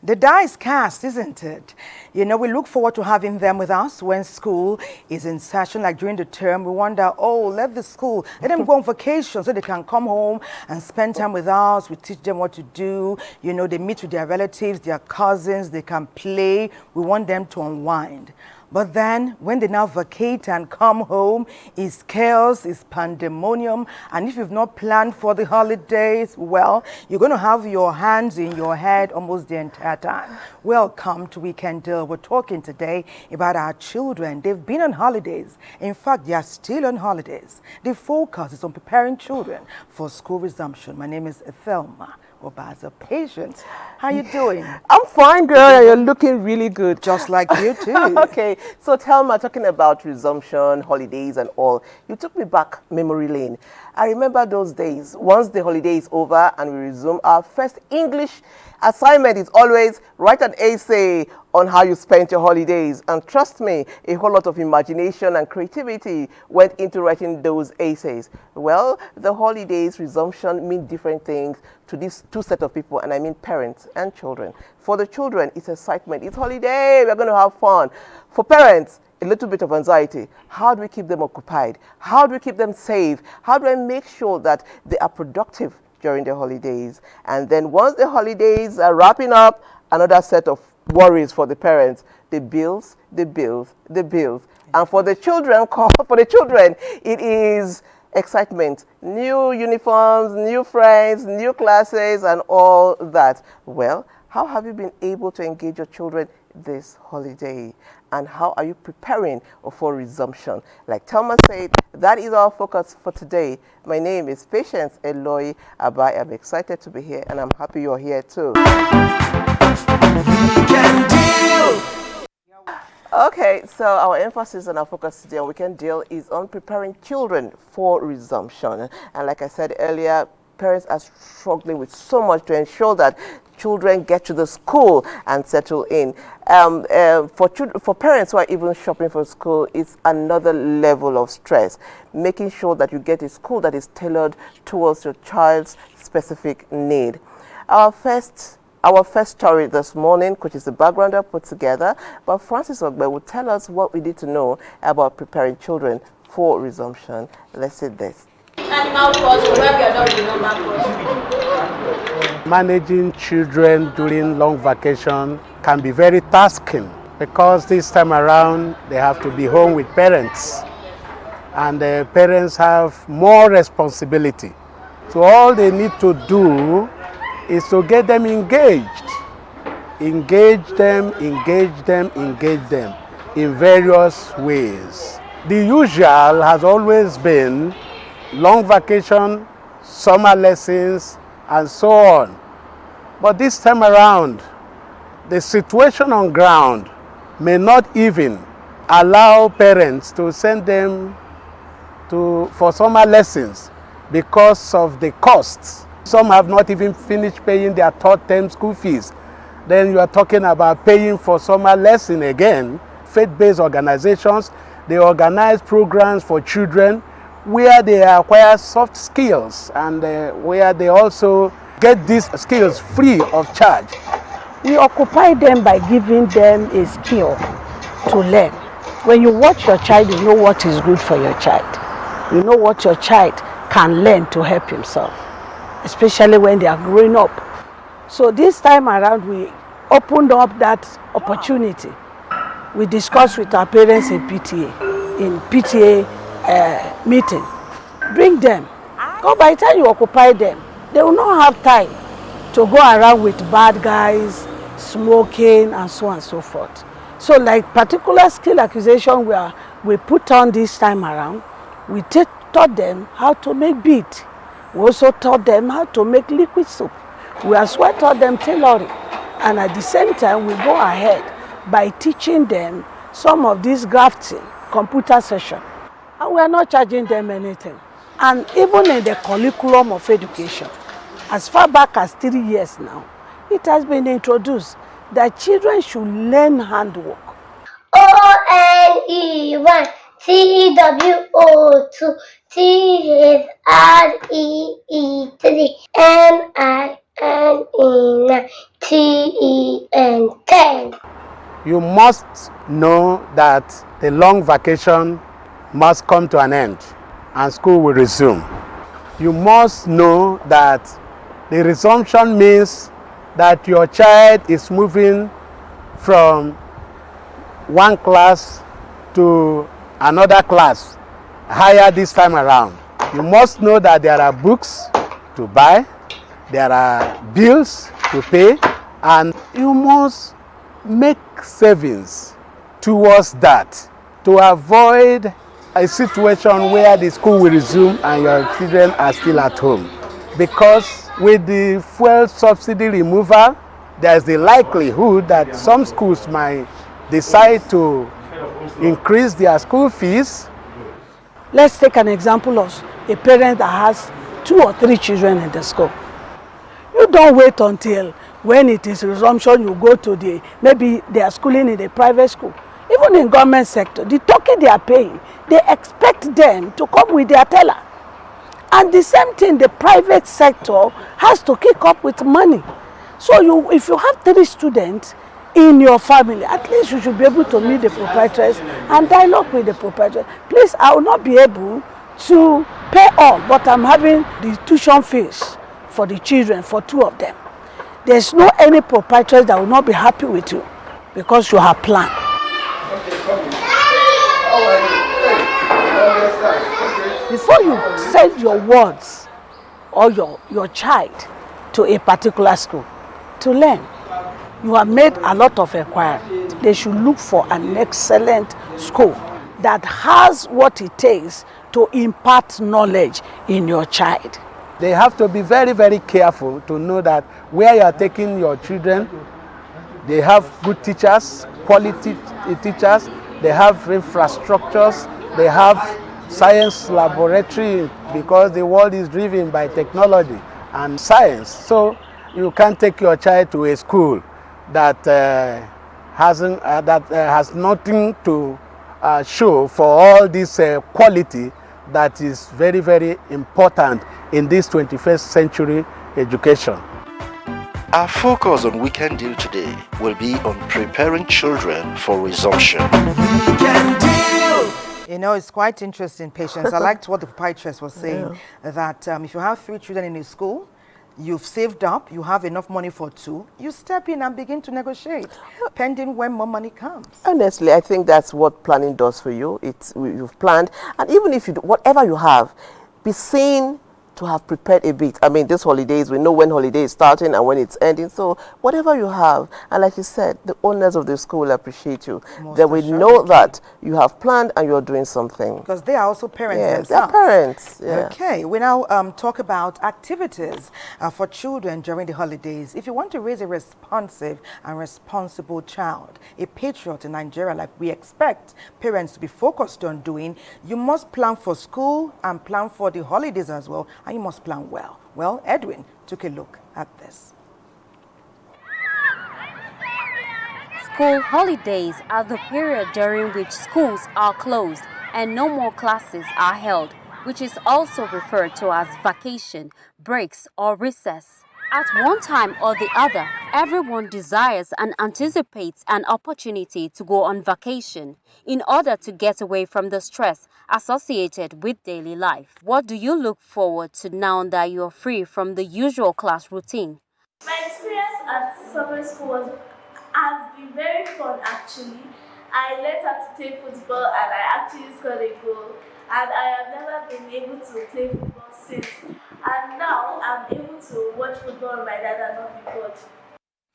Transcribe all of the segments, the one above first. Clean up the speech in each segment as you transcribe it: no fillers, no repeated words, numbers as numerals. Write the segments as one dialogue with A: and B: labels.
A: The die is cast, isn't it? You know, we look forward to having them with us when school is in session, like during the term. We wonder, oh, let them go on vacation so they can come home and spend time with us. We teach them what to do. You know, they meet with their relatives, their cousins, they can play. We want them to unwind. But then, when they now vacate and come home, it's chaos, it's pandemonium. And if you've not planned for the holidays, well, you're going to have your hands in your head almost the entire time. Welcome to Weekend Deal. We're talking today about our children. They've been on holidays. In fact, they are still on holidays. The focus is on preparing children for school resumption. My name is Thelma Obaza. Patient. How you doing?
B: I'm fine, girl. You're looking really good.
A: Just like you too.
B: Okay, so Thelma, talking about resumption, holidays and all, you took me back memory lane. I remember those days. Once the holiday is over and we resume, our first English assignment is always write an essay on how you spent your holidays. And trust me, a whole lot of imagination and creativity went into writing those essays. Well, the holidays resumption mean different things to these two sets of people, and I mean parents and children. For the children, it's excitement. It's holiday. We're going to have fun. For parents, a little bit of anxiety. How do we keep them occupied? How do we keep them safe? How do I make sure that they are productive during the holidays? And then once the holidays are wrapping up, another set of worries for the parents: the bills, the bills, the bills. And for the children, it is excitement, new uniforms, new friends, new classes, and all that. Well, how have you been able to engage your children this holiday? And how are you preparing for resumption? Like Thelma said, that is our focus for today. My name is Patience Eloy Abai. I'm excited to be here, and I'm happy you're here too. Weekend Deal. Okay, so our emphasis and our focus today on Weekend Deal is on preparing children for resumption. And like I said earlier, parents are struggling with so much to ensure that children get to the school and settle in. For parents who are even shopping for school, it's another level of stress, making sure that you get a school that is tailored towards your child's specific need. Our first story this morning, which is the background I put together, but Francis Ogbe will tell us what we need to know about preparing children for resumption. Let's see this.
C: Animal cross, where we are not the number cross.
D: Managing children during long vacation can be very tasking because this time around they have to be home with parents, and the parents have more responsibility. So all they need to do is to get them engaged. Engage them in various ways. The usual has always been long vacation, summer lessons, and so on. But this time around, the situation on ground may not even allow parents to send them for summer lessons because of the costs. Some have not even finished paying their third term school fees. Then you are talking about paying for summer lesson again. Faith-based organizations, they organize programs for children where they acquire soft skills and where they also get these skills free of charge.
E: We occupy them by giving them a skill to learn. When you watch your child, you know what is good for your child. You know what your child can learn to help himself, especially when they are growing up. So this time around, we opened up that opportunity. We discussed with our parents in PTA meeting. Bring them. Because by the time you occupy them, they will not have time to go around with bad guys, smoking, and so on and so forth. So like particular skill acquisition we put on this time around, we taught them how to make bead. We also taught them how to make liquid soap. We as well taught them tailoring. And at the same time, we go ahead by teaching them some of this grafting, computer session. And we are not charging them anything. And even in the curriculum of education, as far back as 3 years now, it has been introduced that children should learn handwork.
F: ONE1 TWO2 THREE3 NINE9 TEN10.
D: You must know that the long vacation must come to an end and school will resume. You must know that the resumption means that your child is moving from one class to another class higher this time around. You must know that there are books to buy, there are bills to pay, and you must make savings towards that to avoid a situation where the school will resume and your children are still at home. Because with the fuel subsidy removal, there's the likelihood that some schools might decide to increase their school fees.
E: Let's take an example of a parent that has 2 or 3 children in the school. You don't wait until when it is resumption, you go to maybe they are schooling in a private school. Even in government sector, the token they are paying, they expect them to come with their teller. And the same thing, the private sector has to kick up with money. So if you have 3 students in your family, at least you should be able to meet the proprietress and dialogue with the proprietress. Please, I will not be able to pay all, but I'm having the tuition fees for the children, for 2 of them. There's no any proprietress that will not be happy with you because you have planned. Before you send your words or your child to a particular school to learn, you have made a lot of inquiry. They should look for an excellent school that has what it takes to impart knowledge in your child.
D: They have to be very, very careful to know that where you are taking your children, they have good teachers, quality teachers, they have infrastructures, they have science laboratory, because the world is driven by technology and science. So you can't take your child to a school that has nothing to show for all this quality that is very, very important in this 21st century education.
G: Our focus on Weekend Deal today will be on preparing children for resumption.
A: You know, it's quite interesting, Patience. I liked what the proprietress was saying, that if you have 3 children in a school, you've saved up, you have enough money for 2, you step in and begin to negotiate, pending when more money comes.
B: Honestly, I think that's what planning does for you. You've planned, and even if you do, whatever you have, be seen to have prepared a bit. I mean, these holidays, we know when holiday is starting and when it's ending. So whatever you have, and like you said, the owners of the school will appreciate you. They will know that you have planned and you're doing something.
A: Because they are also parents themselves.
B: They're parents. Yeah.
A: Okay, we now talk about activities for children during the holidays. If you want to raise a responsive and responsible child, a patriot in Nigeria like we expect parents to be focused on doing, you must plan for school and plan for the holidays as well. And you must plan well. Well, Edwin took a look at this.
H: School holidays are the period during which schools are closed and no more classes are held, which is also referred to as vacation, breaks, or recess. At one time or the other, everyone desires and anticipates an opportunity to go on vacation in order to get away from the stress associated with daily life. What do you look forward to now that you are free from the usual class routine?
I: My experience at summer school has been very fun actually. I learned how to play football and I actually scored a goal. And I have never been able to play football since. And now I'm able to watch football with my dad and not be bored.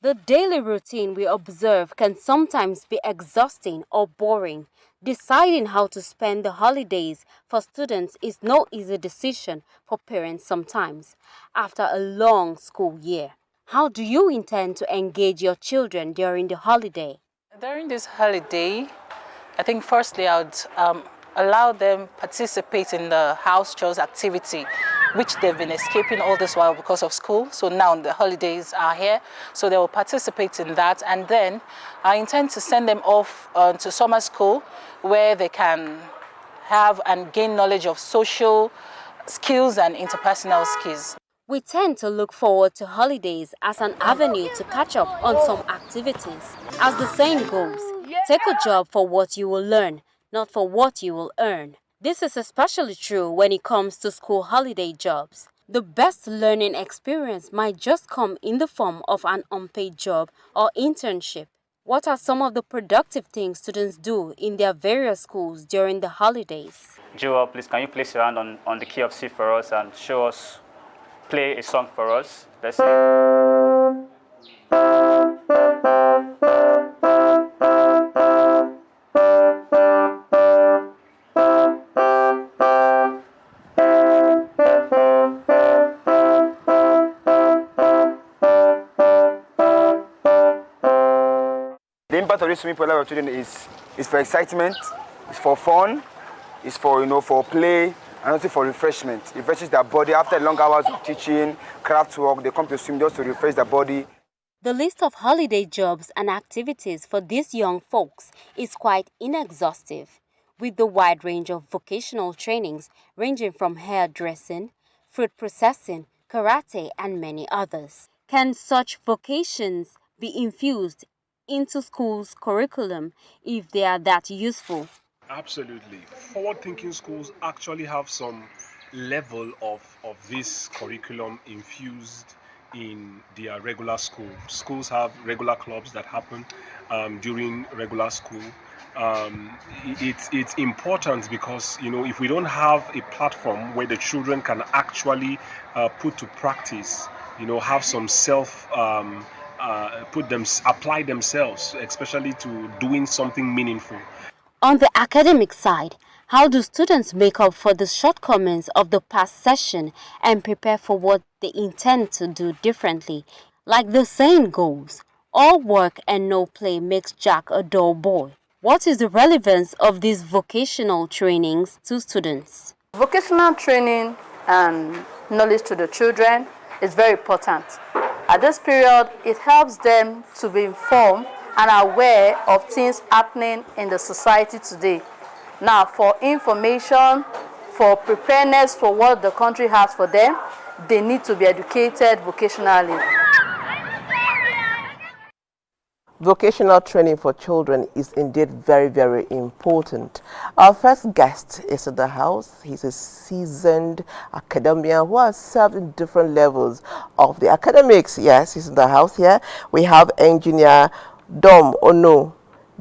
H: The daily routine we observe can sometimes be exhausting or boring. Deciding how to spend the holidays for students is no easy decision for parents sometimes after a long school year. How do you intend to engage your children during the holiday?
J: During this holiday, I think firstly I would allow them participate in the house chores activity, which they've been escaping all this while because of school. So now the holidays are here, so they will participate in that. And then I intend to send them off to summer school where they can have and gain knowledge of social skills and interpersonal skills.
H: We tend to look forward to holidays as an avenue to catch up on some activities. As the saying goes, take a job for what you will learn, not for what you will earn. This is especially true when it comes to school holiday jobs. The best learning experience might just come in the form of an unpaid job or internship. What are some of the productive things students do in their various schools during the holidays?
K: Joel, please can you place your hand on the key of C for us and play a song for us? Let's see.
L: The impact of this swimming for a lot of children is for excitement, it's for fun, it's for for play, and also for refreshment. It refreshes their body after long hours of teaching, craft work. They come to swim just to refresh their body.
H: The list of holiday jobs and activities for these young folks is quite inexhaustive, with the wide range of vocational trainings ranging from hairdressing, fruit processing, karate, and many others. Can such vocations be infused into schools' curriculum if they are that useful?
M: Absolutely. Forward-thinking schools actually have some level of this curriculum infused in their regular school. Schools have regular clubs that happen during regular school. It's important because if we don't have a platform where the children can actually put to practice, have some apply themselves, especially to doing something meaningful.
H: On the academic side, how do students make up for the shortcomings of the past session and prepare for what they intend to do differently? Like the saying goes, all work and no play makes Jack a dull boy. What is the relevance of these vocational trainings to students?
N: Vocational training and knowledge to the children is very important. At this period, it helps them to be informed and aware of things happening in the society today. Now, for information, for preparedness for what the country has for them, they need to be educated vocationally.
B: Vocational training for children is indeed very, very important. Our first guest is in the house. He's a seasoned academician who has served in different levels of the academics. Yes, he's in the house here. We have Engineer Dom Ono,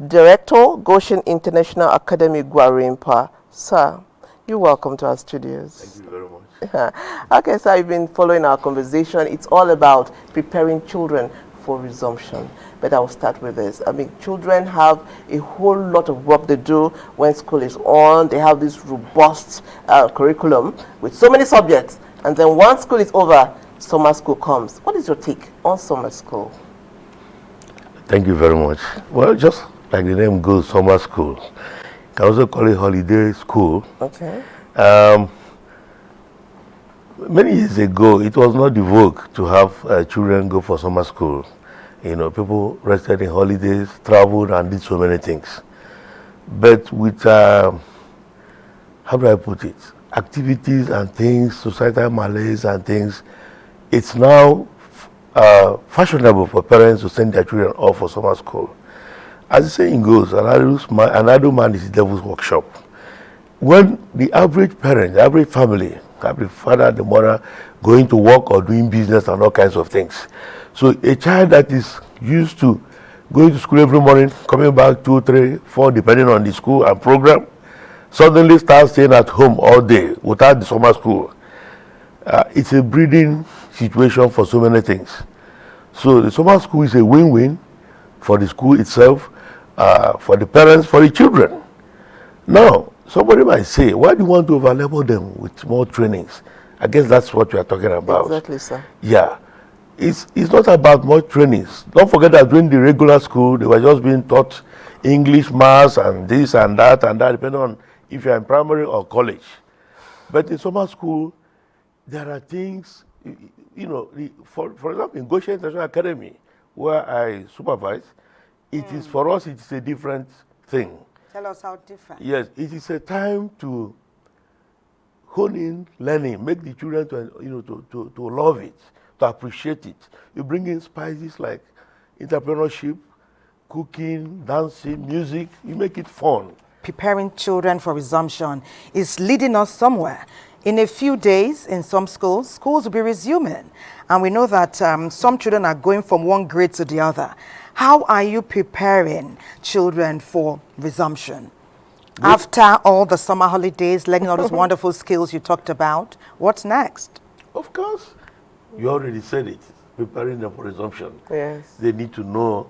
B: Director, Goshen International Academy, Gwarimpa. Sir, you're welcome to our studios.
O: Thank you very much.
B: Okay, so I've been following our conversation. It's all about preparing children for resumption. But I will start with this. I mean, children have a whole lot of work they do when school is on. They have this robust curriculum with so many subjects. And then once school is over, summer school comes. What is your take on summer school?
O: Thank you very much. Well, just like the name goes, summer school. You can also call it holiday school.
B: Okay.
O: Many years ago, it was not the vogue to have children go for summer school. People rested in holidays, traveled, and did so many things. But with, how do I put it, activities and things, societal malaise and things, it's now fashionable for parents to send their children off for summer school. As the saying goes, an idle man is the devil's workshop. When the average parent, the average family, the father, the mother, going to work or doing business and all kinds of things. So a child that is used to going to school every morning, coming back 2, 3, 4, depending on the school and program, suddenly starts staying at home all day without the summer school. It's a breeding situation for so many things. So the summer school is a win-win for the school itself, for the parents, for the children. Now, somebody might say, why do you want to overlevel them with more trainings? I guess that's what we are talking about.
B: Exactly, sir.
O: Yeah. It's not about more trainings. Don't forget that during the regular school, they were just being taught English, maths, and this and that, depending on if you're in primary or college. But in summer school, there are things, you know, for example, in Goshen International Academy, where I supervise, it is, for us, it is a different thing.
A: Tell us how different.
O: Yes, it is a time to hone in learning, make the children to love it, to appreciate it. You bring in spices like entrepreneurship, cooking, dancing, music. You make it fun.
A: Preparing children for resumption is leading us somewhere. In a few days, in some schools will be resuming. And we know that some children are going from one grade to the other. How are you preparing children for resumption? After all the summer holidays, learning all those wonderful skills you talked about, what's next?
O: Of course. You already said it, preparing them for resumption.
B: Yes.
O: They need to know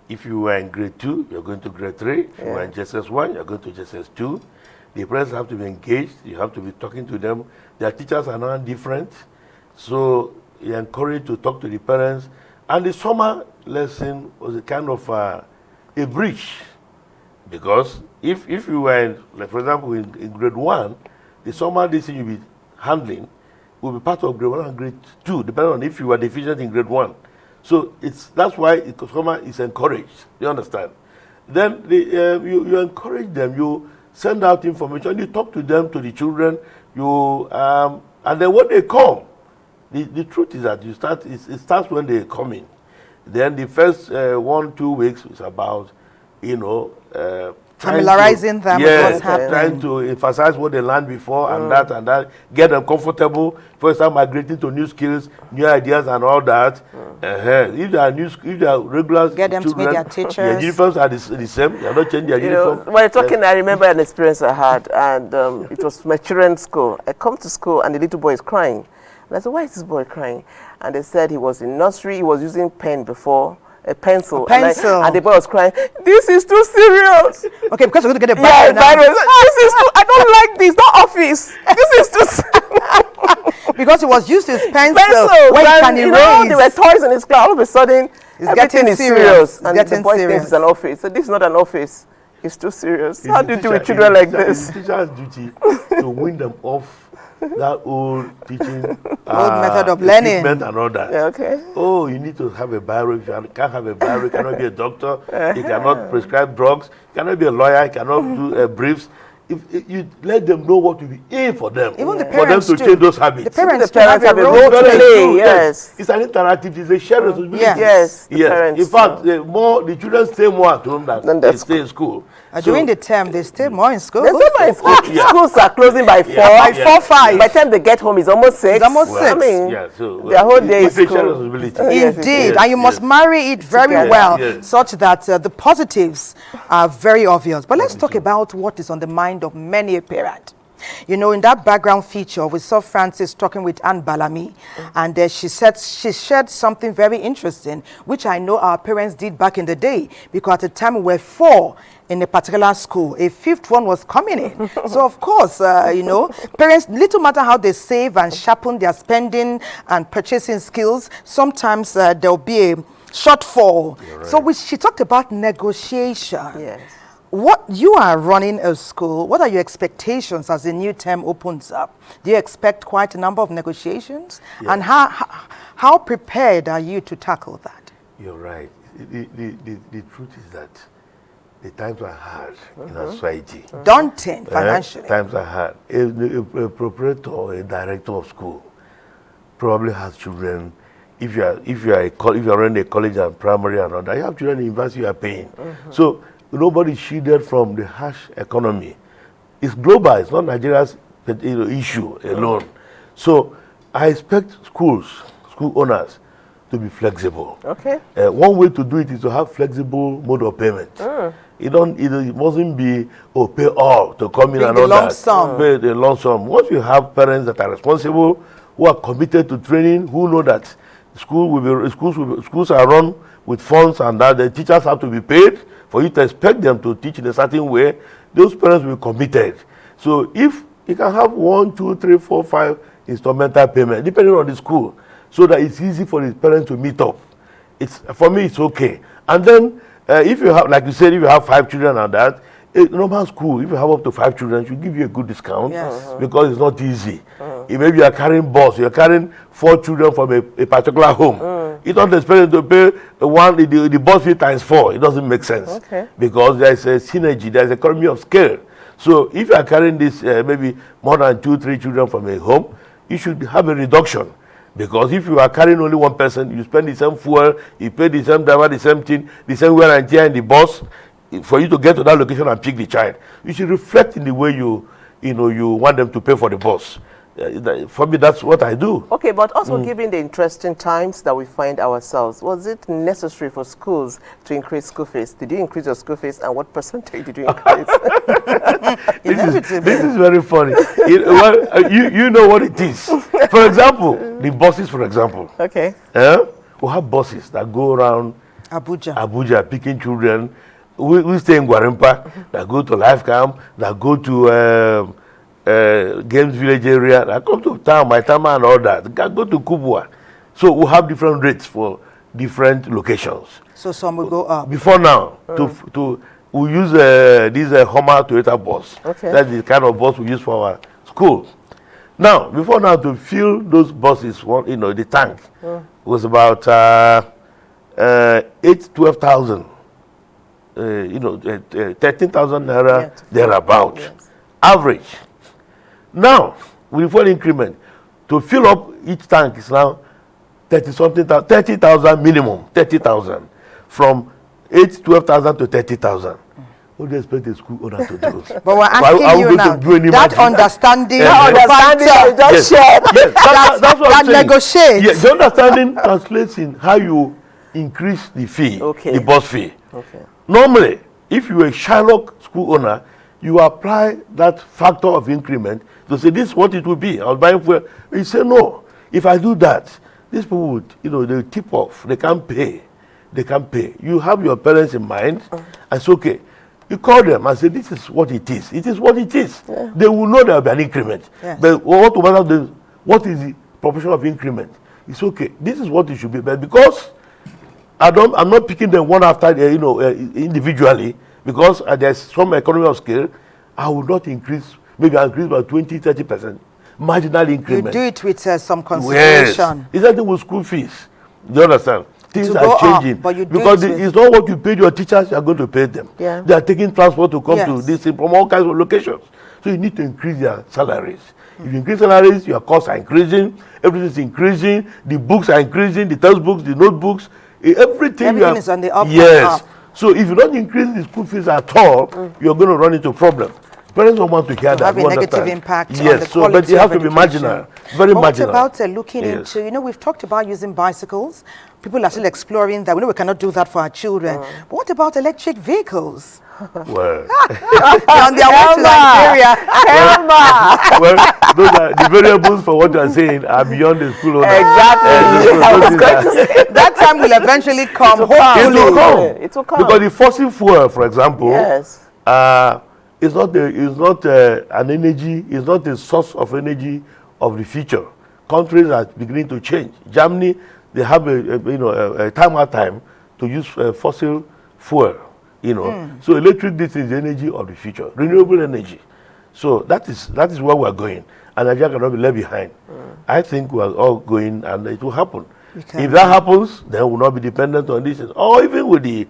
O: if you were in grade 2, you're going to grade 3. If you were in JSS 1, you're going to JSS 2. The parents have to be engaged. You have to be talking to them. Their teachers are not different. So you encourage to talk to the parents. And the summer lesson was a kind of a bridge. Because if you were, in, like for example, in grade 1, the summer lesson you'll be handling will be part of grade 1 and grade 2, depending on if you were deficient in grade 1. So that's why summer is encouraged. You understand? Then you encourage them. You send out information. You talk to them, to the children. And then when they come, the truth is that it starts when they come in. Then the first 1-2 weeks is about,
A: familiarizing them with what's happening.
O: Trying to emphasize what they learned before and that, get them comfortable. First start migrating to new skills, new ideas and all that. If they are regular
A: get them
O: children,
A: to meet their teachers.
O: Their uniforms are the same. They are not changing their uniform.
B: When you're talking, I remember an experience I had, and it was my children's school. I come to school and the little boy is crying. And I said, why is this boy crying? And they said he was in nursery, he was using pen before. A pencil. And the boy was crying, this is too serious.
A: Okay, because we're going to get a biro now.
B: This is too, I don't like this, not office. This is too serious.
A: Because he was used to his pencil. When can he
B: erase? There were toys in his class. All of a sudden, everything is serious. And the boy thinks it's an office. So this is not an office. It's too serious. How do you do with children like this?
O: It's the teacher's duty to win them off that old teaching
A: old method of learning
O: and all that.
B: Yeah, okay.
O: Oh, you need to have a biro. If you can't have a biro, you cannot be a doctor. You cannot prescribe drugs. You cannot be a lawyer. You cannot do briefs. If you let them know what will be in for them,
A: even the
O: for them to change those habits.
A: The parents have a role to
B: play. Yes,
O: it's an interactive. It's a shared responsibility.
B: Yes,
O: In fact, the children stay more at home than they stay in school.
A: During the term, they stay more in school.
B: They stay more in school. Schools are closing by 4.
A: By 4, 5.
B: By the time they get home, it's almost 6.
A: It's almost 6.
B: I mean, their whole day is school.
A: Indeed, and you must marry it very well, such that the positives are very obvious. But let's talk about what is on the mind of many a parent. You know, in that background feature, we saw Francis talking with Anne Ballamy, and she shared something very interesting, which I know our parents did back in the day, because at the time we were 4 in a particular school, a 5th one was coming in. So of course, parents, little matter how they save and sharpen their spending and purchasing skills, sometimes there'll be a shortfall. Right. So she talked about negotiation.
B: Yes.
A: What you are running a school, what are your expectations as the new term opens up? Do you expect quite a number of negotiations? Yeah. And how prepared are you to tackle that?
O: You're right. The truth is that the times are hard in our society.
A: Daunting financially.
O: Times are hard. A proprietor or a director of school probably has children. If you're running a college and primary and all that, you have children in university you are paying. So nobody is shielded from the harsh economy. It's global. It's not Nigeria's issue alone. So I expect school owners to be flexible.
B: Okay.
O: One way to do it is to have flexible mode of payment. It mustn't be pay all to come in and all that. Pay the lump sum. Once you have parents that are responsible, who are committed to training, who know that Schools are run with funds, and that the teachers have to be paid. For you to expect them to teach in a certain way, those parents will be committed. So if you can have 1, 2, 3, 4, 5 instrumental payment, depending on the school, so that it's easy for the parents to meet up. For me, it's okay. And then if you have, like you said, if you have 5 children and that, a normal school, if you have up to 5 children, should give you a good discount because it's not easy. If maybe you are carrying bus, you're carrying 4 children from a particular home. You don't expect them to pay the bus fee times 4. It doesn't make sense because there's a synergy, there's economy of scale. So if you are carrying this maybe more than 2, 3 children from a home, you should have a reduction. Because if you are carrying only one person, you spend the same fuel, you pay the same driver, the same thing, the same wear and tear in the bus. For you to get to that location and pick the child, you should reflect in the way you want them to pay for the bus. For me, that's what I do.
B: Okay, but also given the interesting times that we find ourselves, was it necessary for schools to increase school fees? Did you increase your school fees, and what percentage did you increase?
O: This is very funny. You know what it is. For example, the buses, for example.
B: Okay.
O: We have buses that go around Abuja picking children. We stay in Gwarimpa, that go to Life Camp, that go to Games Village area, that come to town, Maitama and all that. They can go to Kubwa. So we have different rates for different locations.
A: So some will go up.
O: Before now, we use this Hummer Toyota bus.
B: Okay.
O: That's the kind of bus we use for our school. Now, before now, to fill those buses, the tank was about 12,000. 13,000 naira thereabout. Average. Now, with full increment, to fill up each tank is now 30,000 minimum, 30,000. From 12,000 to 30,000. What do you expect the school owner to do?
A: But we're asking you now, that understanding,
O: that's what I'm saying.
A: Negotiate.
O: Yes, the understanding translates in how you increase the fee, the bus fee.
B: Okay.
O: Normally, if you're a Shylock school owner, you apply that factor of increment to say this is what it will be. I was buying fuel. You say no. If I do that, these people would, they tip off. They can't pay. They can't pay. You have your parents in mind. And say, okay, you call them and say this is what it is. It is what it is. Yeah. They will know there will be an increment. Yes. But what is the proportion of increment? It's okay. This is what it should be. But because I'm not picking them one after individually, because there's some economy of scale, I will not increase. Maybe I'll increase by 20-30%. Marginal increment.
A: You do it with some consideration.
O: Yes. It's like with school fees. Do you understand? Things are changing.
A: But you
O: because it's not what you paid your teachers, you are going to pay them.
B: Yeah.
O: They are taking transport to come to this from all kinds of locations. So you need to increase their salaries. If you increase salaries, your costs are increasing, everything is increasing, the books are increasing, the textbooks, the notebooks, everything
A: is on the up.
O: Yes. So if you don't increase the school fees at all, you're going to run into problems. Parents don't want to hear that.
A: Have a negative impact on the
O: quality but it has to be marginal, very marginal.
A: What about looking into, we've talked about using bicycles. People are still exploring that. We know we cannot do that for our children. But what about electric vehicles?
O: Well,
A: on their way to Nigeria.
O: Well, those are the variables for what you are saying are beyond the school owner.
A: Exactly. That time will eventually come.
O: It will come. Because the fossil fuel, for example, is not an energy. It's not a source of energy of the future. Countries are beginning to change. Germany, they have a time to use fossil fuel. So electric, this is the energy of the future, renewable energy. So that is where we are going, and Nigeria cannot be left behind. I think we are all going, and it will happen. If that happens, then we will not be dependent on this, or even with the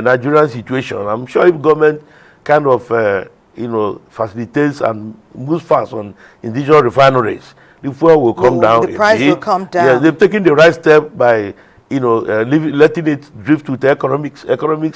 O: Nigerian situation. I'm sure if government kind of facilitates and moves fast on indigenous refineries, the fuel will come down.
A: The price will come down.
O: Yeah, they've taken the right step by letting it drift with the economics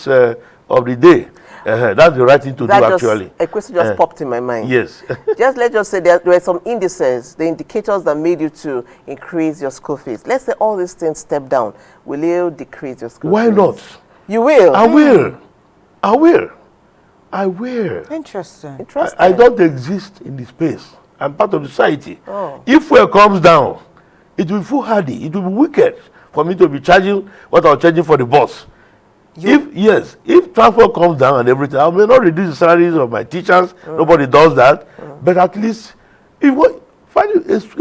O: of the day. That's the right thing to do, actually.
B: A question just popped in my mind.
O: Yes.
B: Let's just say there were some indices, the indicators that made you to increase your school fees. Let's say all these things step down. Will you decrease your school fees?
O: Why not?
B: You will?
O: I will.
A: Interesting.
O: I don't exist in the space. I'm part of the society. If fuel comes down, it will be foolhardy. It will be wicked for me to be charging what I was charging for the bus. If transport comes down and everything, I may not reduce the salaries of my teachers. Nobody does that. But at least, a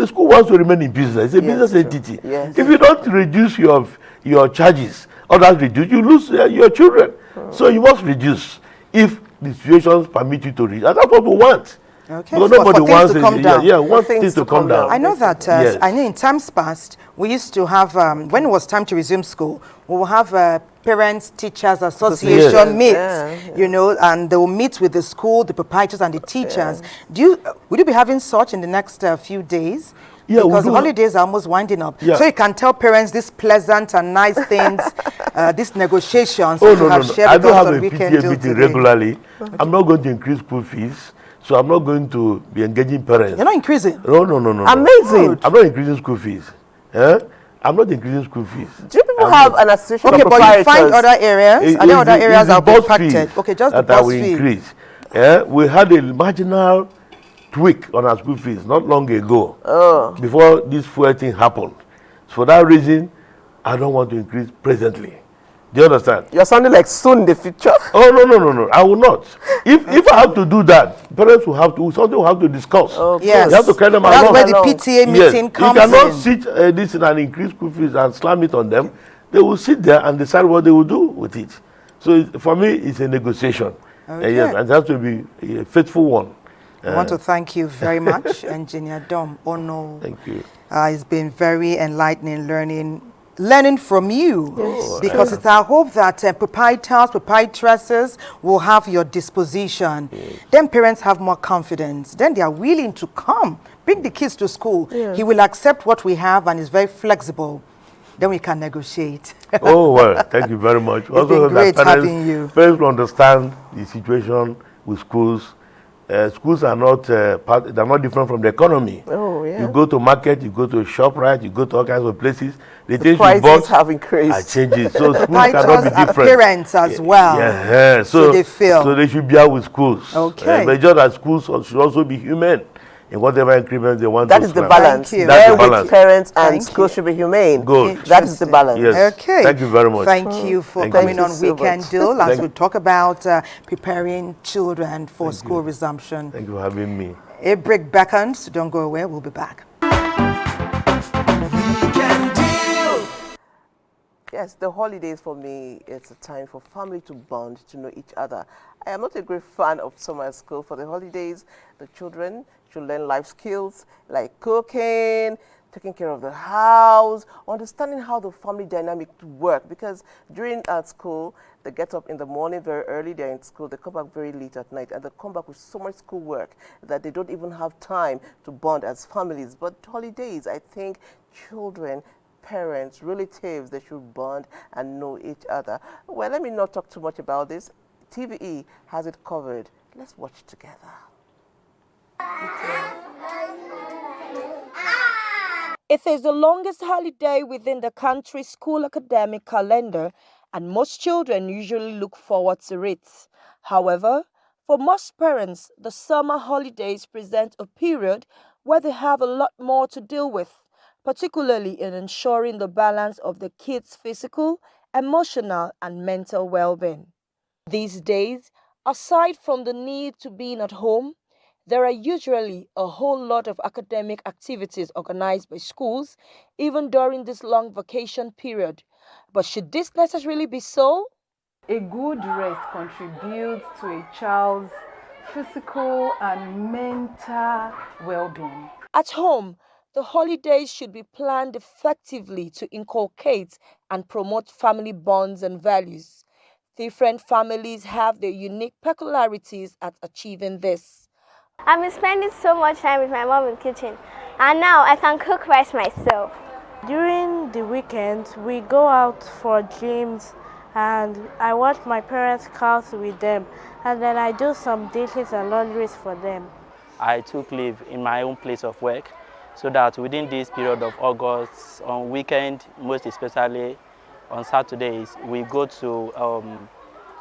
O: school wants to remain in business. It's a business entity. If you don't reduce your charges, others reduce, you lose your children. So you must reduce if the situations permit you to reduce. And that's what we want.
A: Okay.
O: Because nobody wants
A: to come down.
O: wants things to come down.
A: I know that. I know in times past we used to have when it was time to resume school, we will have Parents Teachers Association meet, you know, and they will meet with the school, the proprietors, and the teachers. Would you be having such in the next few days? Yeah, because the holidays are almost winding up. Yeah. So you can tell parents these pleasant and nice things, these negotiations.
O: I don't have a PTA meeting regularly. I'm not going to increase school fees. So I'm not going to be engaging parents.
A: You're not increasing?
O: No.
B: Amazing.
O: I'm not increasing school fees. I'm not increasing school fees.
B: Do people have an association of
A: proprietors? Okay, but you find other areas? Are there other areas that will be impacted? Okay, just the bus fee.
O: Increase. We had a marginal tweak on our school fees not long ago, before this fuel thing happened. For that reason, I don't want to increase presently. Do you understand?
B: You're sounding like soon in the future.
O: Oh, no. I will not. If I have to do that, parents will have to, something will have to discuss.
A: Yes.
O: You have to carry them
A: along.
O: That's
A: where the PTA meeting comes in.
O: You cannot sit this and increase school fees and slam it on them. They will sit there and decide what they will do with it. So for me, it's a negotiation.
A: Okay.
O: And it has to be a faithful one.
A: I want to thank you very much, Engineer Dom Ono.
O: Thank you.
A: It's been very enlightening learning from you, because it's our hope that proprietresses will have your disposition. Then parents have more confidence. Then they are willing to come, bring the kids to school. He will accept what we have and is very flexible. Then we can negotiate.
O: Oh, well, thank you very much.
A: It's been great having you.
O: Parents will understand the situation with schools. Schools are not they're not different from the economy. You go to market, you go to ShopRite, you go to all kinds of places. The
B: prices have increased.
O: Changes. So schools cannot be different.
A: Parents as well.
O: So
A: they feel.
O: So they should be out with schools.
A: Okay.
O: But just that schools should also be human in whatever increments they want.
B: That is the balance. That's the balance. Parents and schools should be humane.
O: Good.
B: That is the balance.
O: Yes.
A: Okay.
O: Thank you very much.
A: Thank you for coming on Weekend Deal as we talk about preparing children for school resumption.
O: Thank you for having me.
A: A break beckons. Don't go away. We'll be back.
B: Yes, the holidays for me, it's a time for family to bond, to know each other. I am not a great fan of summer school. For the holidays, the children should learn life skills like cooking, taking care of the house, understanding how the family dynamic work. Because during school, they get up in the morning very early, they're in school, they come back very late at night, and they come back with so much schoolwork that they don't even have time to bond as families. But holidays, I think children, parents, relatives, they should bond and know each other. Well, let me not talk too much about this. TVE has it covered. Let's watch together.
P: It is the longest holiday within the country's school academic calendar, and most children usually look forward to it. However, for most parents, the summer holidays present a period where they have a lot more to deal with, particularly in ensuring the balance of the kids' physical, emotional, and mental well-being. These days, aside from the need to be at home, there are usually a whole lot of academic activities organized by schools, even during this long vacation period. But should this necessarily be so?
Q: A good rest contributes to a child's physical and mental well-being.
P: At home, the holidays should be planned effectively to inculcate and promote family bonds and values. Different families have their unique peculiarities at achieving this.
R: I've been spending so much time with my mom in the kitchen, and now I can cook rice myself.
S: During the weekends, we go out for gyms, and I watch my parents' cows with them, and then I do some dishes and laundries for them.
T: I took leave in my own place of work, so that within this period of August, on weekend, most especially on Saturdays, we go to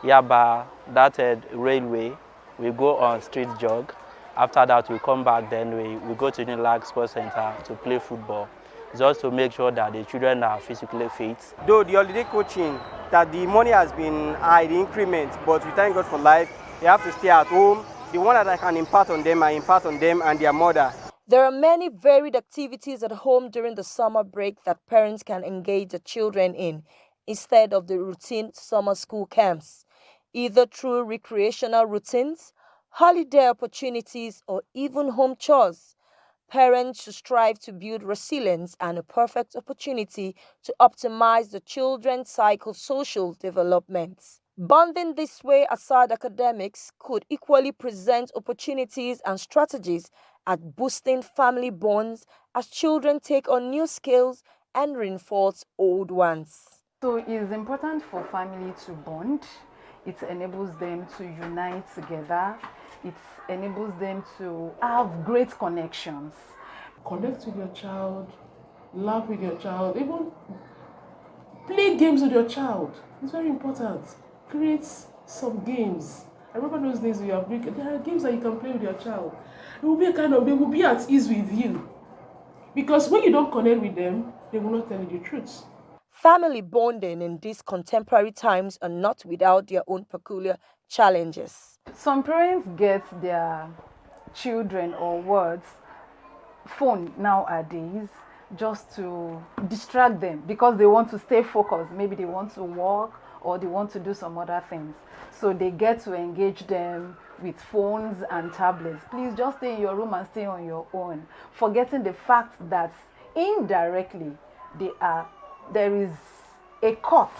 T: Yaba, that railway, we go on street jog. After that, we come back, then we go to the Lag Sports Center to play football. just to make sure that the children are physically fit.
U: Though the holiday coaching, that the money has been high, the increment, but we thank God for life. They have to stay at home. The one that I can impart on them, I impart on them and their mother.
P: There are many varied activities at home during the summer break that parents can engage their children in instead of the routine summer school camps, either through recreational routines, holiday opportunities, or even home chores. Parents should strive to build resilience and a perfect opportunity to optimize the children's psychosocial development. Bonding this way aside academics could equally present opportunities and strategies at boosting family bonds as children take on new skills and reinforce old ones.
Q: So it's important for family to bond. It enables them to unite together. It enables them to have great connections.
V: Connect with your child, laugh with your child, even play games with your child. It's very important. Create some games. I remember those days there are games that you can play with your child. They will be at ease with you. Because when you don't connect with them, they will not tell you the truth.
P: Family bonding in these contemporary times are not without their own peculiar challenges.
Q: Some parents get their children or words phone nowadays just to distract them because they want to stay focused. Maybe they want to walk or they want to do some other things. So they get to engage them with phones and tablets. Please just stay in your room and stay on your own, forgetting the fact that indirectly there is a cut.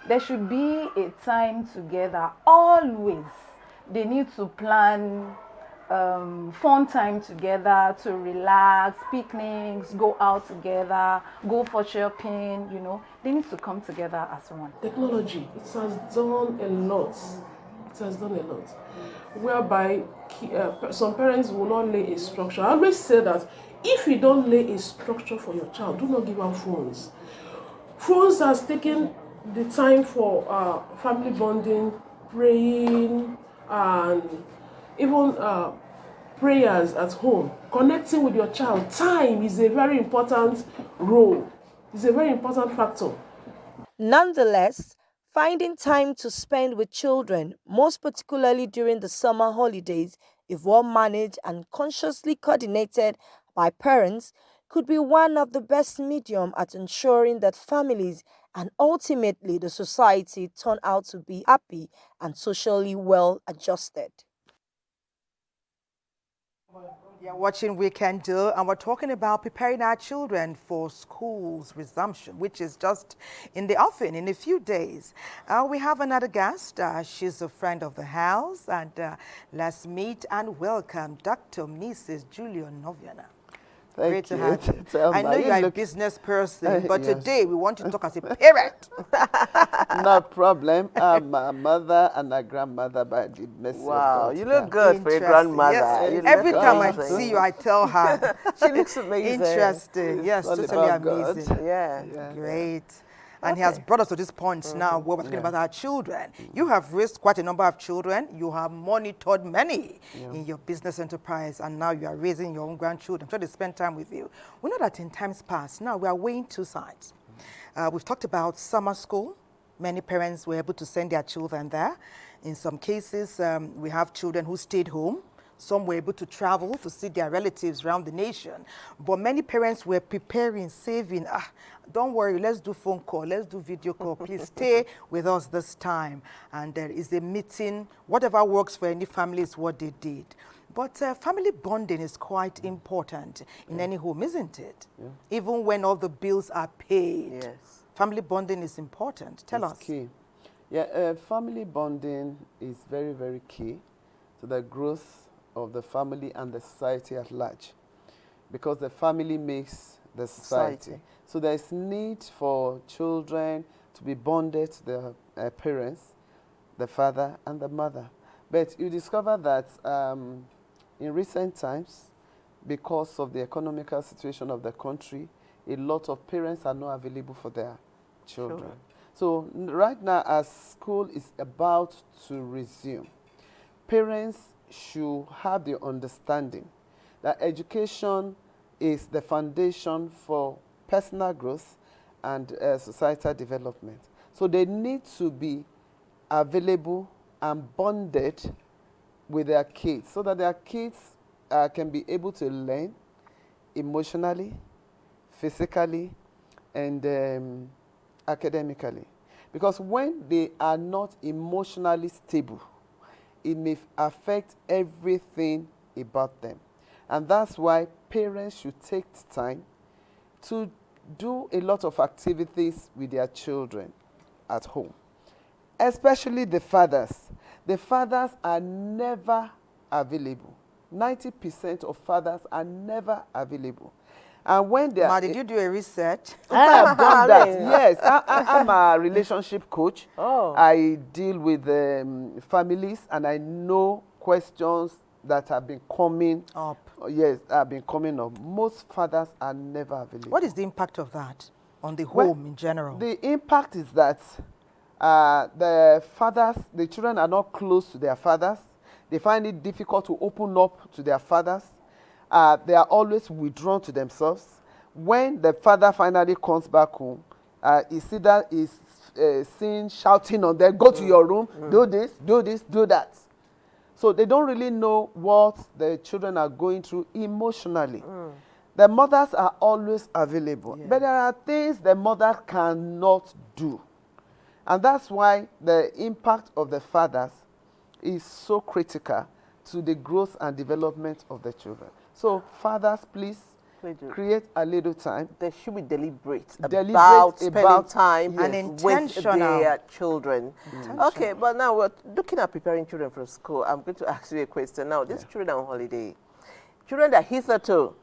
Q: There should be a time together always. They need to plan fun time together to relax, picnics, go out together, go for shopping, they need to come together as one.
V: Technology, it has done a lot. It has done a lot. Whereby some parents will not lay a structure. I always say that if you don't lay a structure for your child, do not give them phones. Phones has taken the time for family bonding, praying, and even prayers at home. Connecting with your child. Time is a very important role. It's a very important factor.
P: Nonetheless, finding time to spend with children, most particularly during the summer holidays, if well managed and consciously coordinated by parents, could be one of the best medium at ensuring that families and ultimately the society turn out to be happy and socially well adjusted.
A: You're watching Weekend Do, and we're talking about preparing our children for school's resumption, which is just in the offing in a few days. We have another guest. She's a friend of the house, and let's meet and welcome Dr. Mrs. Julia Noviana. Great to have you. I know you're a business person, but yes. Today we want to talk as a parent.
W: No problem. I'm a mother and a grandmother by the mercy of God.
B: You look good for a grandmother.
A: Yes. Every time I see you, I tell her.
B: She looks amazing.
A: Interesting. Yes, totally amazing.
B: Yeah.
A: Great. And he has brought us to this point now where we're talking about our children. You have raised quite a number of children. You have monitored many in your business enterprise, and now you are raising your own grandchildren. I'm sure they spend time with you. We know that in times past, now we are weighing two sides. We've talked about summer school. Many parents were able to send their children there. In some cases, we have children who stayed home. Some were able to travel to see their relatives around the nation. But many parents were preparing, saving. Don't worry, let's do phone call, let's do video call. Please stay with us this time. And there is a meeting. Whatever works for any family is what they did. But family bonding is quite important in any home, isn't it? Yeah. Even when all the bills are paid.
W: Yes.
A: Family bonding is important. Tell us.
W: Key. Yeah, family bonding is very, very key to the growth of the family and the society at large, because the family makes the society. So there is need for children to be bonded to their parents, the father and the mother. But you discover that in recent times, because of the economical situation of the country, a lot of parents are not available for their children. So right now, as school is about to resume, parents should have the understanding that education is the foundation for personal growth and societal development. So they need to be available and bonded with their kids so that their kids can be able to learn emotionally, physically, and academically. Because when they are not emotionally stable, it may affect everything about them. And that's why parents should take time to do a lot of activities with their children at home, especially the fathers. The fathers are never available. 90% of fathers are never available. And when they are...
A: Did you do a research?
W: I have done that, yes. I'm a relationship coach.
B: Oh.
W: I deal with families, and I know questions that have been coming
A: up.
W: Yes, have been coming up. Most fathers are never available.
A: What is the impact of that on the home in general?
W: The impact is that the children are not close to their fathers. They find it difficult to open up to their fathers. They are always withdrawn to themselves. When the father finally comes back home, it's either seen shouting on them, go to your room, do this, do that. So they don't really know what the children are going through emotionally. The mothers are always available, but there are things the mother cannot do. And that's why the impact of the fathers is so critical to the growth and development of the children. So fathers, please create a little time.
B: They should be deliberate about spending time
A: and
B: with their children. Okay, but now we're looking at preparing children for school. I'm going to ask you a question now. These children on holiday, children that hitherto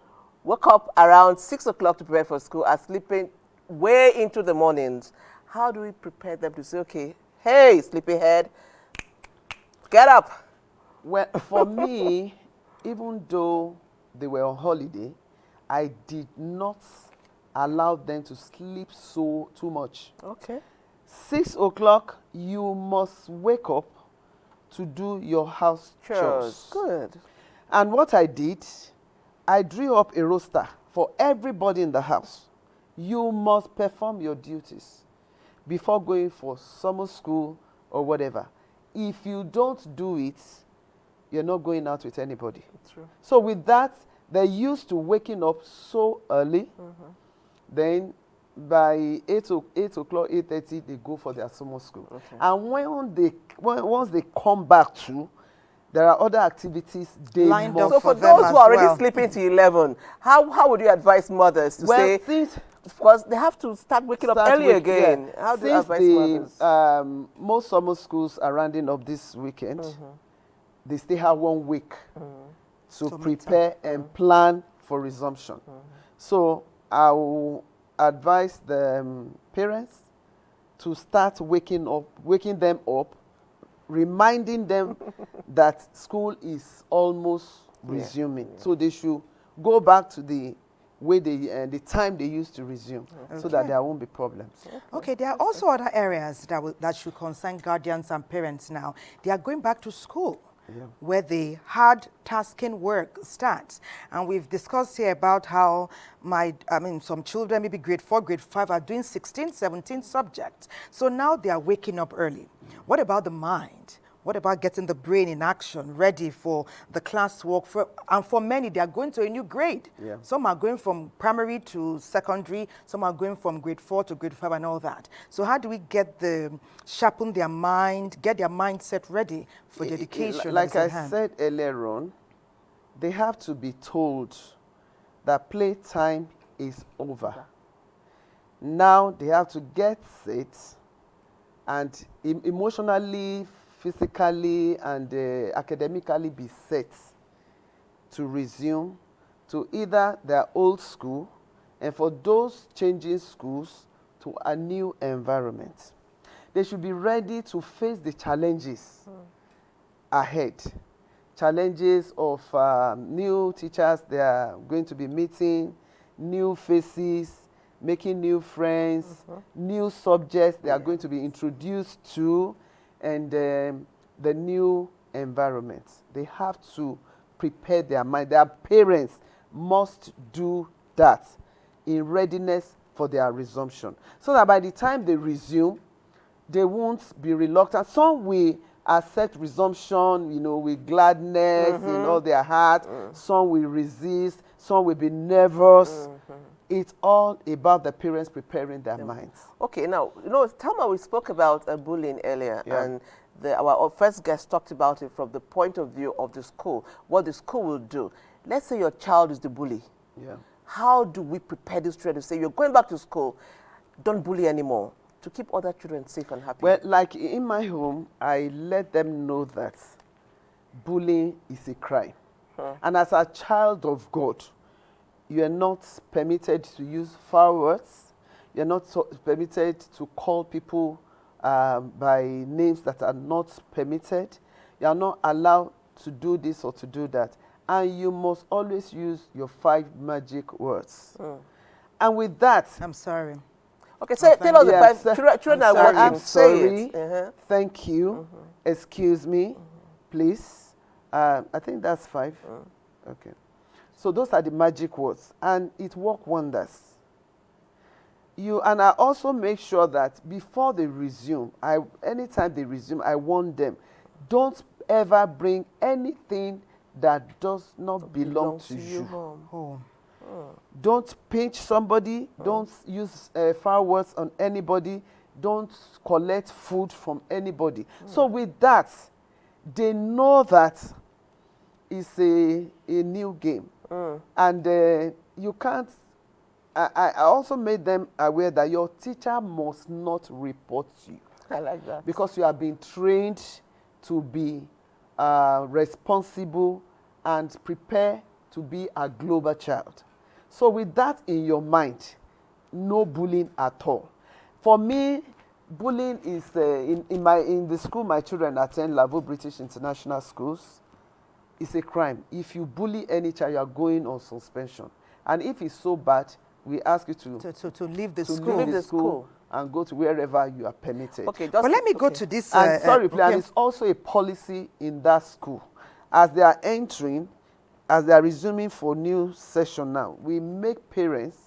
B: woke up around 6 o'clock to prepare for school are sleeping way into the mornings. How do we prepare them to say, okay, hey, sleepyhead, get up?
W: Well, for me, even though they were on holiday, I did not allow them to sleep too much.
B: Okay.
W: 6 o'clock, you must wake up to do your house chores.
B: Good.
W: And what I did, I drew up a roster for everybody in the house. You must perform your duties before going for summer school or whatever. If you don't do it, you're not going out with anybody.
B: True.
W: So with that, they're used to waking up so early. Then by 8 o'clock, 8:30, they go for their summer school.
B: Okay.
W: And once they come back to, there are other activities they
A: lined
W: must.
A: up
B: So for those who are already sleeping till 11, how would you advise mothers to say? Because they have to start waking up early again.
W: Yeah.
B: How do you advise mothers?
W: Most summer schools are rounding up this weekend. They still have 1 week to prepare and plan for resumption. So I will advise the parents to start waking them up, reminding them that school is almost resuming. So they should go back to the way the time they used to resume, so that there won't be problems.
A: Okay, there are also other areas that should concern guardians and parents now. They are going back to school. Where the hard tasking work starts. And we've discussed here about how some children, maybe grade 4, grade 5, are doing 16, 17 subjects. So now they are waking up early. What about the mind? What about getting the brain in action, ready for the classwork? And for many, they are going to a new grade. Some are going from primary to secondary. Some are going from grade 4 to grade 5 and all that. So how do we sharpen their mind, get their mindset ready for the education?
W: Like I said earlier on, they have to be told that playtime is over. Now they have to get set and emotionally, physically and academically be set to resume to either their old school, and for those changing schools, to a new environment. They should be ready to face the challenges ahead. Challenges of new teachers they are going to be meeting, new faces, making new friends, new subjects they are going to be introduced to, and the new environment. They have to prepare their mind. Their parents must do that in readiness for their resumption. So that by the time they resume, they won't be reluctant. Some will accept resumption, with gladness in all their heart. Some will resist. Some will be nervous. It's all about the parents preparing their minds.
B: Okay, now, Thelma, we spoke about bullying earlier, and our first guest talked about it from the point of view of the school, what the school will do. Let's say your child is the bully.
W: Yeah.
B: How do we prepare this children to say, you're going back to school, don't bully anymore, to keep other children safe and happy?
W: Well, like in my home, I let them know that bullying is a crime. And as a child of God, you are not permitted to use foul words. You're not permitted to call people by names that are not permitted. You are not allowed to do this or to do that. And you must always use your 5 magic words. And with that...
A: I'm sorry.
B: Okay, so tell us the 5 children are watching.
W: I'm sorry. Thank you. Excuse me. Please. I think that's 5. Okay. So those are the magic words. And it works wonders. And I also make sure that before they resume, anytime they resume, I warn them, don't ever bring anything that does not belong to you home. Don't pinch somebody. Don't use foul words on anybody. Don't collect food from anybody. So with that, they know that it's a new game. And you can't... I also made them aware that your teacher must not report you.
B: I like that.
W: Because you have been trained to be responsible and prepare to be a global child. So with that in your mind, no bullying at all. For me, bullying is in the school my children attend, Lavo British International Schools. It's a crime. If you bully any child, you are going on suspension. And if it's so bad, we ask you to
A: leave the school.
W: Leave the school and go to wherever you are permitted.
A: Okay, but let me go to this.
W: And sorry, please, and it's also a policy in that school. As they are entering, as they are resuming for new session now, we make parents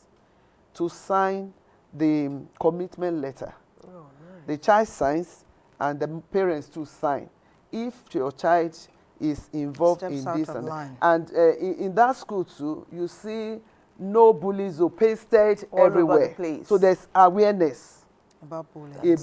W: to sign the commitment letter.
B: Oh, nice.
W: The child signs and the parents to sign. If your child is involved in this and in that school too, you see no bullies or pasted
B: all
W: everywhere.
B: Over the place.
W: So there's awareness
A: about bullying.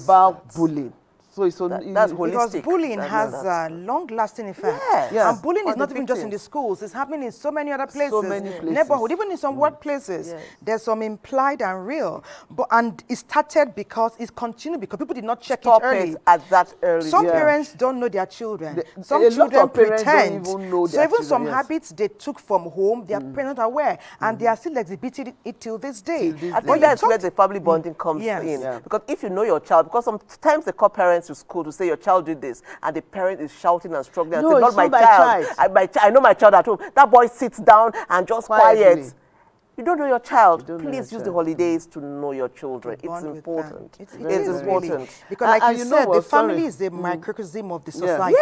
W: Bullying. So it's
B: that's holistic.
A: Because bullying has long-lasting effects.
W: Yes.
A: And bullying is not even just in the schools. It's happening in so many other places.
W: So many places.
A: Neighborhood, even in some workplaces.
B: Yes.
A: There's some implied and real. And it started because it continued because people did not check
B: Stop
A: it early.
B: It at that early.
A: Some parents don't know their children. Some
W: a
A: children
W: lot of parents
A: pretend.
W: don't even know
A: So
W: their
A: even
W: children,
A: some habits they took from home, their parents are aware. And they are still exhibiting it till this day.
B: I think that's where the family bonding comes in. Yeah. Because if you know your child, because sometimes they call parents to school to say your child did this, and the parent is shouting and struggling and saying, not my child. I know my child at home. That boy sits down and just quiet. You don't know your child. Please use the holidays to know your children. It's important. It's important.
A: Really. Because like you said, the family is the microcosm of the society,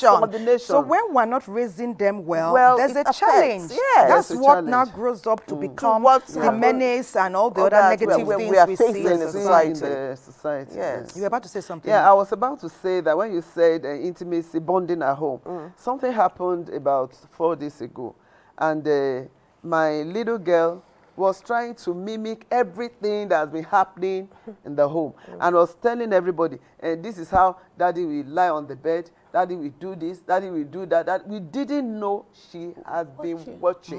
A: of the nation. So when we're not raising them well there's a challenge. That's what now grows up to become the menace and all the other negative things we see in
W: the society.
A: Yes. You were about to say something.
W: Yeah, I was about to say that when you said intimacy, bonding at home, something happened about 4 days ago. And my little girl was trying to mimic everything that has been happening in the home and was telling everybody, this is how daddy will lie on the bed, daddy will do this, daddy will do that. We didn't know she has been watching.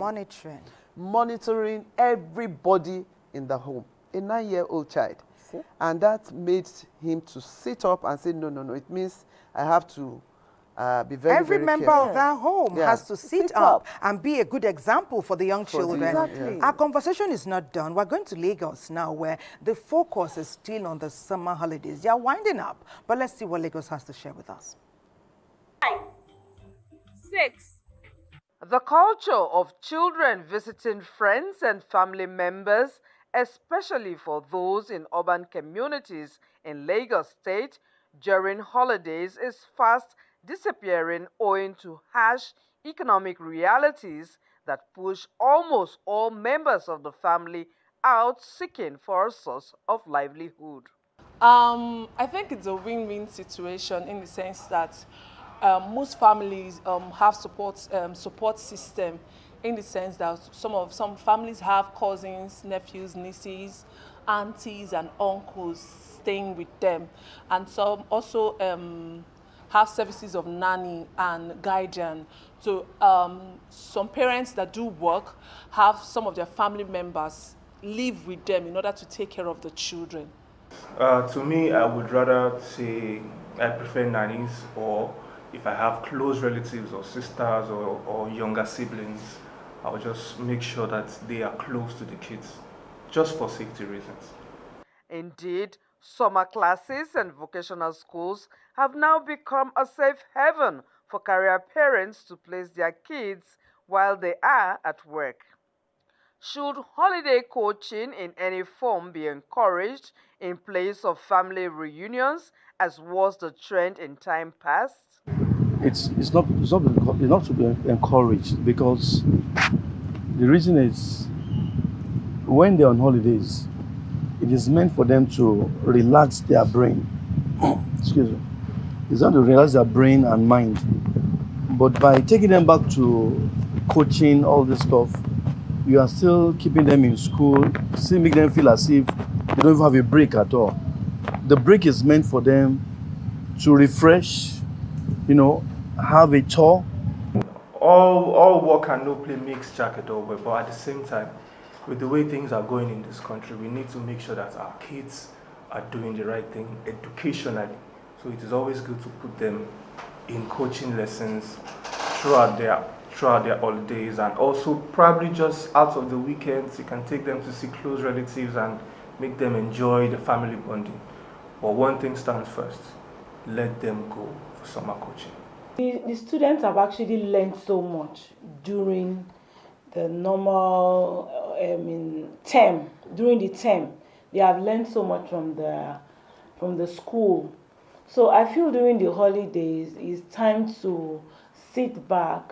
W: Monitoring everybody in the home. A 9-year-old child. And that made him to sit up and say, no, it means I have to be very,
A: every
W: very
A: member
W: careful.
A: of that home has to sit up and be a good example for the young children.
W: Exactly.
A: Our conversation is not done. We're going to Lagos now, where the focus is still on the summer holidays. They are winding up, but let's see what Lagos has to share with us.
C: 5, 6.
E: The culture of children visiting friends and family members, especially for those in urban communities in Lagos State during holidays, is fast disappearing owing to harsh economic realities that push almost all members of the family out seeking for a source of livelihood.
V: I think it's a win-win situation in the sense that most families have support system, in the sense that some families have cousins, nephews, nieces, aunties, and uncles staying with them, and some also have services of nanny and guardian. So some parents that do work have some of their family members live with them in order to take care of the children.
M: To me, I would rather say I prefer nannies, or if I have close relatives or sisters or younger siblings, I'll just make sure that they are close to the kids, just for safety reasons.
E: Indeed, summer classes and vocational schools have now become a safe haven for career parents to place their kids while they are at work. Should holiday coaching in any form be encouraged in place of family reunions, as was the trend in time past?
D: It's not to be encouraged, because the reason is, when they're on holidays, it is meant for them to relax their brain. Excuse me. It's not to relax their brain and mind. But by taking them back to coaching, all this stuff, you are still keeping them in school, still make them feel as if they don't even have a break at all. The break is meant for them to refresh, have a tour.
M: All work and no play makes Jack a dull boy, but at the same time, with the way things are going in this country, we need to make sure that our kids are doing the right thing educationally. So it is always good to put them in coaching lessons throughout their holidays, and also probably just out of the weekends, you can take them to see close relatives and make them enjoy the family bonding. But one thing stands first: let them go for summer coaching.
F: The students have actually learned so much during the normal term. During the term, they have learned so much from the school. So I feel during the holidays it's time to sit back,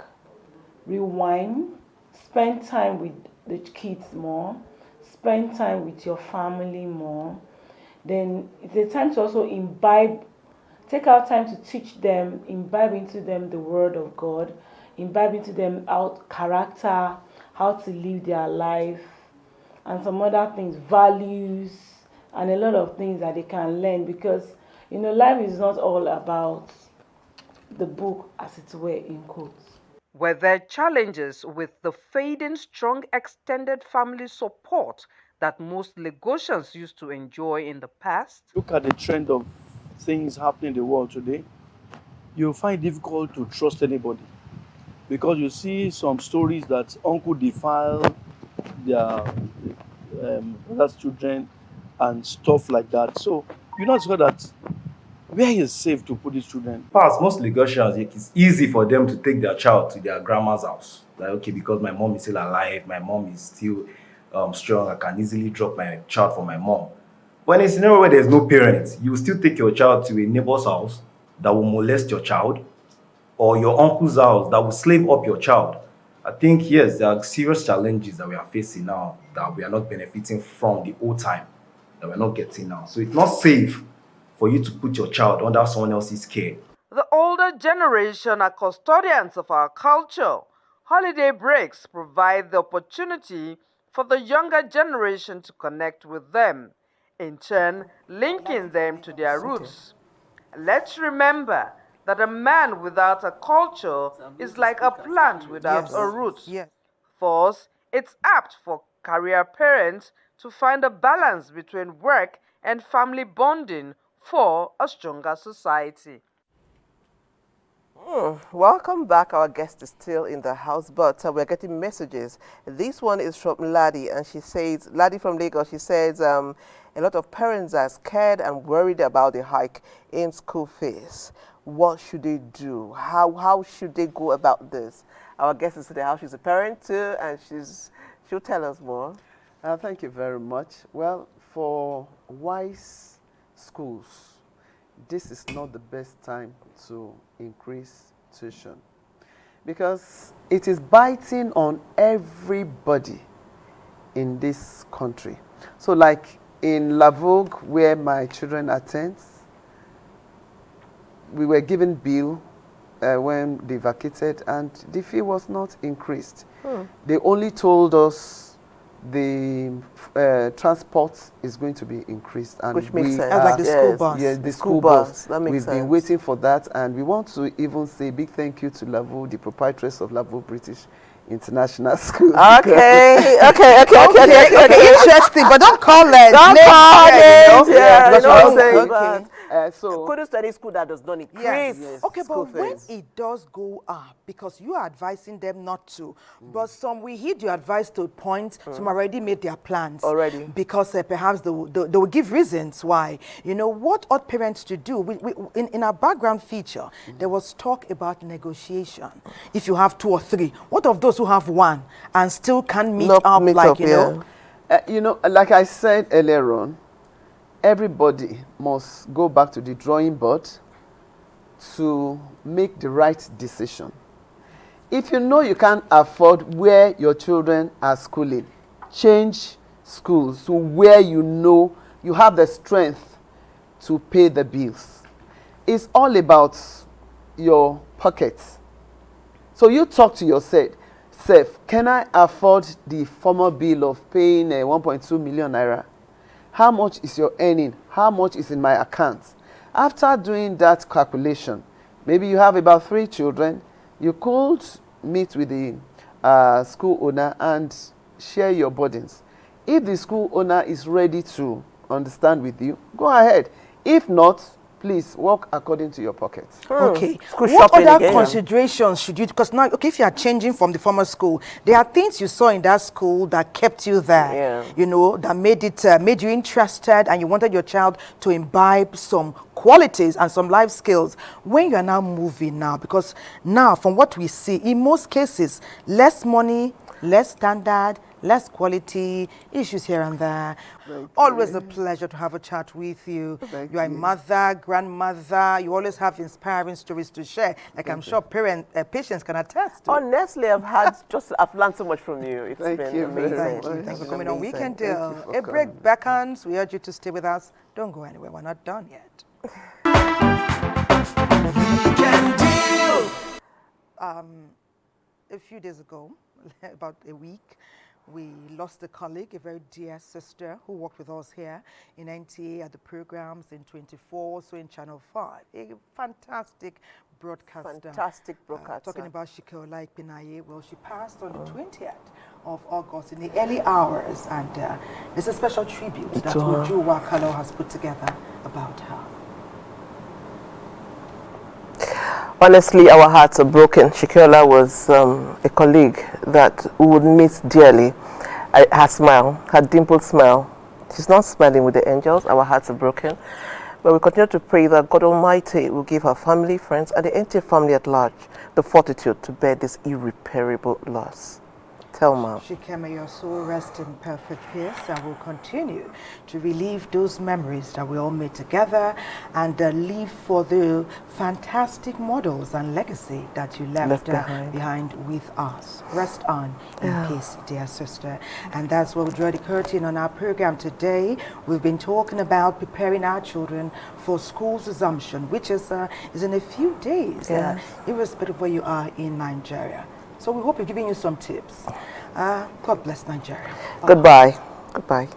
F: rewind, spend time with the kids more, spend time with your family more. Then it's a time to also take out time to teach them, imbibe into them the word of God, imbibe into them out character, how to live their life, and some other things, values, and a lot of things that they can learn, because life is not all about the book, as it were, in quotes.
E: Were there challenges with the fading strong extended family support that most Lagosians used to enjoy in the past?
D: Look at the trend of things happening in the world today. You'll find it difficult to trust anybody, because you see some stories that uncle defile their brother's children and stuff like that. So you not sure that where is safe to put these children.
G: Past most Lagosians, it's easy for them to take their child to their grandma's house. Like, okay, because my mom is still alive, my mom is still strong, I can easily drop my child for my mom. But in a scenario where there's no parents, you will still take your child to a neighbor's house that will molest your child, or your uncle's house that will slave up your child. I think, yes, there are serious challenges that we are facing now that we are not benefiting from the old time, that we're not getting now. So it's not safe for you to put your child under someone else's care.
E: The older generation are custodians of our culture. Holiday breaks provide the opportunity for the younger generation to connect with them, in turn linking them to their roots. Let's remember that a man without a culture is like a plant without a root. Thus, it's apt for career parents to find a balance between work and family bonding for a stronger society.
B: Welcome back. Our guest is still in the house, but we're getting messages. This one is from Ladi, and she says, Ladi from Lagos, she says, a lot of parents are scared and worried about the hike in school fees. What should they do? How should they go about this? Our guest is in the house. She's a parent too, and she'll tell us more.
W: Thank you very much. Well, for wise schools, this is not the best time to increase tuition, because it is biting on everybody in this country. So like in La Vogue, where my children attend, we were given bill when they vacated, and the fee was not increased. They only told us the transport is going to be increased, and
B: which makes sense.
A: Like the school bus.
W: Yes, the school bus.
B: That makes
W: We've
B: sense.
W: been waiting for that, and we want to even say big thank you to Lavo, the proprietress of Lavo British International School.
B: Okay.
A: Interesting, but don't call it.
B: Don't call it. Yeah,
W: that's
B: you know
W: what
B: what
W: I'm saying.
B: saying.
W: So
B: Couldn't study school that does not increase.
W: Yes.
A: Okay,
B: school
A: but when
B: fees.
A: it does go up, because you are advising them not to, but some we heed your advice to a point, some already made their plans.
B: Already.
A: Because perhaps they will give reasons why. You know, what ought parents to do? In our background feature, there was talk about negotiation. If you have 2 or 3, what of those who have 1 and still can meet up,
W: you know, like I said earlier on, everybody must go back to the drawing board to make the right decision. If you know you can't afford where your children are schooling, change schools to where you know you have the strength to pay the bills. It's all about your pockets. So you talk to yourself, can I afford the former bill of paying 1.2 million naira? How much is your earning? How much is in my account? After doing that calculation, maybe you have about 3 children, you could meet with the school owner and share your burdens. If the school owner is ready to understand with you, go ahead. If not, please work according to your pocket.
A: Okay. What other considerations should you, because now, okay, if you are changing from the former school, there are things you saw in that school that kept you there, you know, that made you interested, and you wanted your child to imbibe some qualities and some life skills. When you are now moving now, because now from what we see, in most cases, less money, less standard, less quality, issues here and there. Always a pleasure to have a chat with you. You are a mother, grandmother. You always have inspiring stories to share. Like I'm sure patients can attest to.
B: Honestly, I've learned so much from you. It's been amazing.
A: Thanks for coming on Weekend Deal. A break beckons. We urge you to stay with us. Don't go anywhere. We're not done yet. Weekend Deal. A few days ago, about a week, we lost a colleague, a very dear sister who worked with us here in NTA at the programs in 24, so in Channel 5. A fantastic broadcaster. Talking about Shikola Ipinaye. Well, she passed on the 20th of August in the early hours, and there's a special tribute that Uju Wakalo has put together about her.
B: Honestly, our hearts are broken. Shikola was a colleague that we would miss dearly. Her smile, her dimpled smile. She's not smiling with the angels. Our hearts are broken. But we continue to pray that God Almighty will give her family, friends, and the NTA family at large the fortitude to bear this irreparable loss. Thelma.
A: Shikema, your soul rest in perfect peace, and will continue to relive those memories that we all made together, and live for the fantastic models and legacy that you left behind with us. Rest on in peace, dear sister. And that's where we draw the curtain on our program today. We've been talking about preparing our children for school's resumption, which is in a few days, irrespective of where you are in Nigeria. So we hope we're giving you some tips. God bless Nigeria.
B: Goodbye. Goodbye.